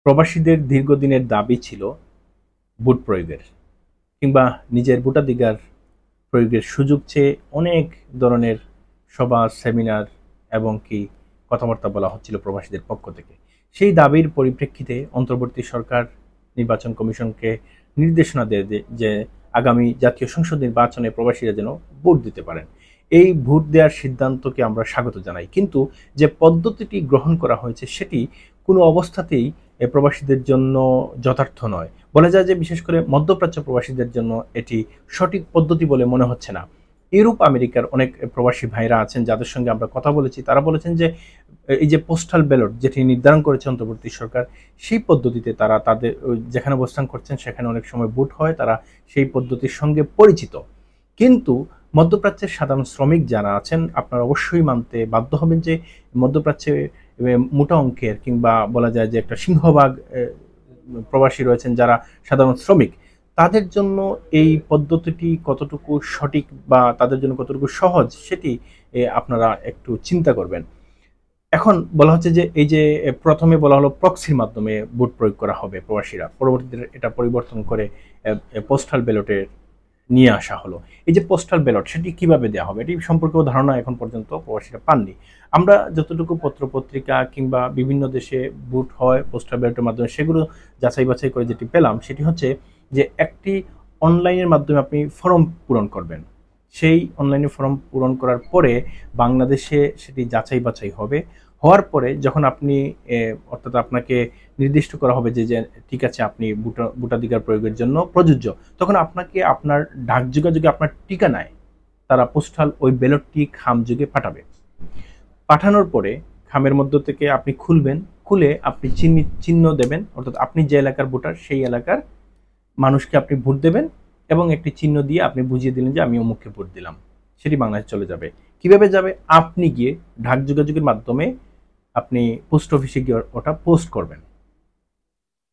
প্রবাসীদের দীর্ঘদিনের দাবি ছিল ভোট প্রয়োগের কিংবা নিজের ভোটাধিকার প্রয়োগের সুযোগ চেয়ে অনেক ধরনের সভা, সেমিনার এবং কি কথাবার্তা বলা হচ্ছিল প্রবাসীদের পক্ষ থেকে। সেই দাবির পরিপ্রেক্ষিতে অন্তর্বর্তী সরকার নির্বাচন কমিশনকে নির্দেশনা দেয় যে আগামী জাতীয় সংসদ নির্বাচনে প্রবাসীরা যেন ভোট দিতে পারেন। এই ভোট দেওয়ার সিদ্ধান্তকে আমরা স্বাগত জানাই, কিন্তু যে পদ্ধতিটি গ্রহণ করা হয়েছে সেটি কোনো অবস্থাতেই প্রবাসীদের জন্য যথার্থ নয়। বলা যায় যে বিশেষ করে মধ্যপ্রাচ্য প্রবাসীদের জন্য এটি সঠিক পদ্ধতি বলে মনে হচ্ছে না। ইউরোপ আমেরিকার অনেক প্রবাসী ভাইরা আছেন যাদের সঙ্গে আমরা কথা বলেছি, তারা বলেছেন যে এই যে পোস্টাল ব্যালট যেটি নির্ধারণ করেছে অন্তর্বর্তী সরকার, সেই পদ্ধতিতে তারা তাদের যেখানে অবস্থান করছেন সেখানে অনেক সময় ভোট হয়, তারা সেই পদ্ধতির সঙ্গে পরিচিত। কিন্তু মধ্যপ্রাচ্যের সাধারণ শ্রমিক যারা আছেন, আপনারা অবশ্যই মানতে বাধ্য হবেন যে মধ্যপ্রাচ্যে মোটা অঙ্কের কিংবা বলা যায় যে একটা সিংহভাগ প্রবাসী রয়েছেন যারা সাধারণ শ্রমিক। তাদের জন্য এই পদ্ধতিটি কতটুকু সঠিক বা তাদের জন্য কতটুকু সহজ সেটি আপনারা একটু চিন্তা করবেন। এখন বলা হচ্ছে যে এই যে প্রথমে বলা হলো প্রক্সির মাধ্যমে ভোট প্রয়োগ করা হবে প্রবাসীরা, পরবর্তীতে এটা পরিবর্তন করে পোস্টাল ব্যালটের নিয়ে আসা হলো। এই যে পোস্টাল ব্যালট সেটি কিভাবে দেওয়া হবে এটি সম্পর্কেও ধারণা এখন পর্যন্ত প্রবাসীরা পাননি। আমরা যতটুকু পত্রপত্রিকা কিংবা বিভিন্ন দেশে ভোট হয় পোস্টাল ব্যালটের মাধ্যমে সেগুলো যাচাই বাছাই করে যেটি পেলাম সেটি হচ্ছে যে একটি অনলাইনের মাধ্যমে আপনি ফর্ম পূরণ করবেন। সেই অনলাইনে ফর্ম পূরণ করার পরে বাংলাদেশে সেটি যাচাই বাছাই হবে। হওয়ার পরে যখন আপনি অর্থাৎ আপনাকে নির্দিষ্ট করা হবে যে ঠিক আছে আপনি ভোটাধিকার প্রয়োগের জন্য প্রযোজ্য, তখন আপনাকে আপনার ডাক যোগাযোগে আপনার ঠিকানায় তারা পোস্টাল ওই ব্যালটটি খামযোগে পাঠাবে। পাঠানোর পরে খামের মধ্য থেকে আপনি খুলবেন, খুলে আপনি চিহ্ন দেবেন, অর্থাৎ আপনি যে এলাকার ভোটার সেই এলাকার মানুষকে আপনি ভোট দেবেন এবং একটি চিহ্ন দিয়ে আপনি বুঝিয়ে দিলেন যে আমি অমুককে ভোট দিলাম। সেটি বাংলাদেশে চলে যাবে। কিভাবে যাবে? আপনি গিয়ে ডাক যোগাযোগের মাধ্যমে আপনি পোস্ট অফিসে গিয়ে ওটা পোস্ট করবেন।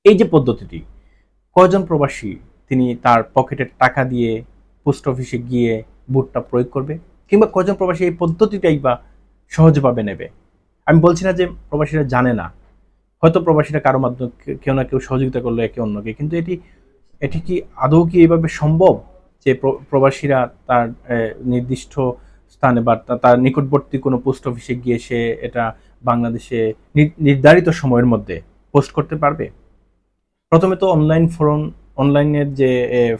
এই যে পদ্ধতিটি, কয়জন প্রবাসী তিনি তার পকেটের টাকা দিয়ে পোস্ট অফিসে গিয়ে ভোটটা প্রয়োগ করবে, কিংবা কয়জন প্রবাসী এই পদ্ধতিটাই বা সহজভাবে নেবে? আমি বলছি না যে প্রবাসীরা জানে না, হয়তো প্রবাসীরা কারো মাধ্যমে কেউ না কেউ সহযোগিতা করলো একে অন্যকে, কিন্তু এটি কি আদৌ কি এইভাবে সম্ভব যে প্রবাসীরা তার নির্দিষ্ট স্থানে বা তার নিকটবর্তী কোনো পোস্ট অফিসে গিয়ে সে এটা বাংলাদেশে নির্ধারিত সময়ের মধ্যে পোস্ট করতে পারবে? প্রথমে তো অনলাইনের যে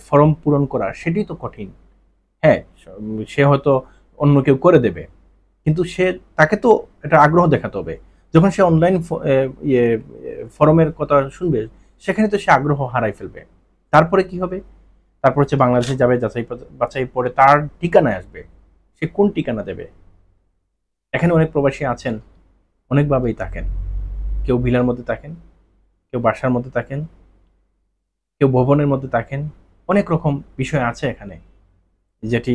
ফর্ম পূরণ করা সেটি তো কঠিন। হ্যাঁ, সে হয়তো অন্য কেউ করে দেবে, কিন্তু তাকে তো এটা আগ্রহ দেখাতে হবে। যখন সে অনলাইন ফর্মের কথা শুনবে সেখানে তো সে আগ্রহ হারাই ফেলবে। তারপরে কি হবে? তারপর হচ্ছে বাংলাদেশে যাবে, যাচাই বাছাই পরে তার ঠিকানায় আসবে, সে কোন ঠিকানা দেবে? এখানে অনেক প্রবাসী আছেন অনেকভাবেই থাকেন, কেউ ভিলার মধ্যে থাকেন, কেউ বাসার মধ্যে থাকেন, কেউ ভবনের মধ্যে থাকেন। অনেক রকম বিষয় আছে এখানে যেটি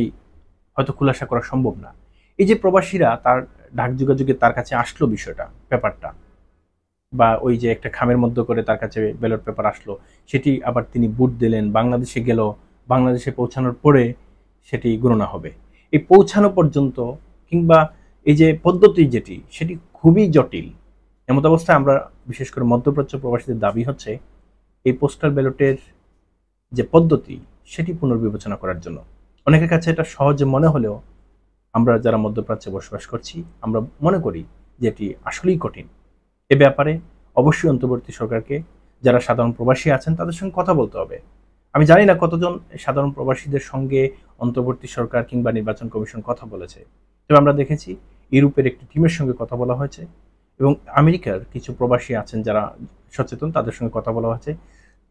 হয়তো খুলাসা করা সম্ভব না। এই যে প্রবাসীরা তার ডাক যোগাযোগে তার কাছে আসলো বিষয়টা, পেপারটা, বা ওই যে একটা খামের মধ্যে করে তার কাছে ব্যালট পেপার আসলো, সেটি আবার তিনি ভোট দিলেন, বাংলাদেশে গেল, বাংলাদেশে পৌঁছানোর পরে সেটি গণনা হবে। এই পৌঁছানো পর্যন্ত কিংবা এই যে পদ্ধতি যেটি সেটি খুবই জটিল। এমত অবস্থায় আমরা বিশেষ করে মধ্যপ্রাচ্য প্রবাসীদের দাবি হচ্ছে এই পোস্টাল ব্যালটের যে পদ্ধতি সেটি পুনর্বিবেচনা করার জন্য। অনেকের কাছে এটা সহজে মনে হলেও আমরা যারা মধ্যপ্রাচ্যে বসবাস করছি আমরা মনে করি যে এটি আসলেই কঠিন। এ ব্যাপারে অবশ্যই অন্তর্বর্তী সরকারকে, যারা সাধারণ প্রবাসী আছেন তাদের সঙ্গে কথা বলতে হবে। আমি জানি না কতজন সাধারণ প্রবাসীদের সঙ্গে অন্তর্বর্তী সরকার কিংবা নির্বাচন কমিশন কথা বলেছে, তবে আমরা দেখেছি ইউরোপের একটি টিমের সঙ্গে কথা বলা হয়েছে এবং আমেরিকার কিছু প্রবাসী আছেন যারা সচেতন, তাদের সঙ্গে কথা বলা হয়েছে।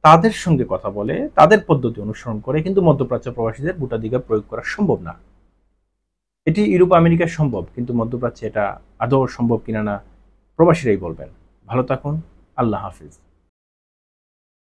তাদের সঙ্গে কথা বলে তাদের পদ্ধতি অনুসরণ করে কিন্তু মধ্যপ্রাচ্য প্রবাসীদের ভোটাধিকার প্রয়োগ করা সম্ভব না। এটি ইউরোপ আমেরিকার সম্ভব, কিন্তু মধ্যপ্রাচ্যে এটা আদৌ সম্ভব কিনা না প্রবাসীরাই বলবেন। ভালো থাকুন। আল্লাহ হাফিজ।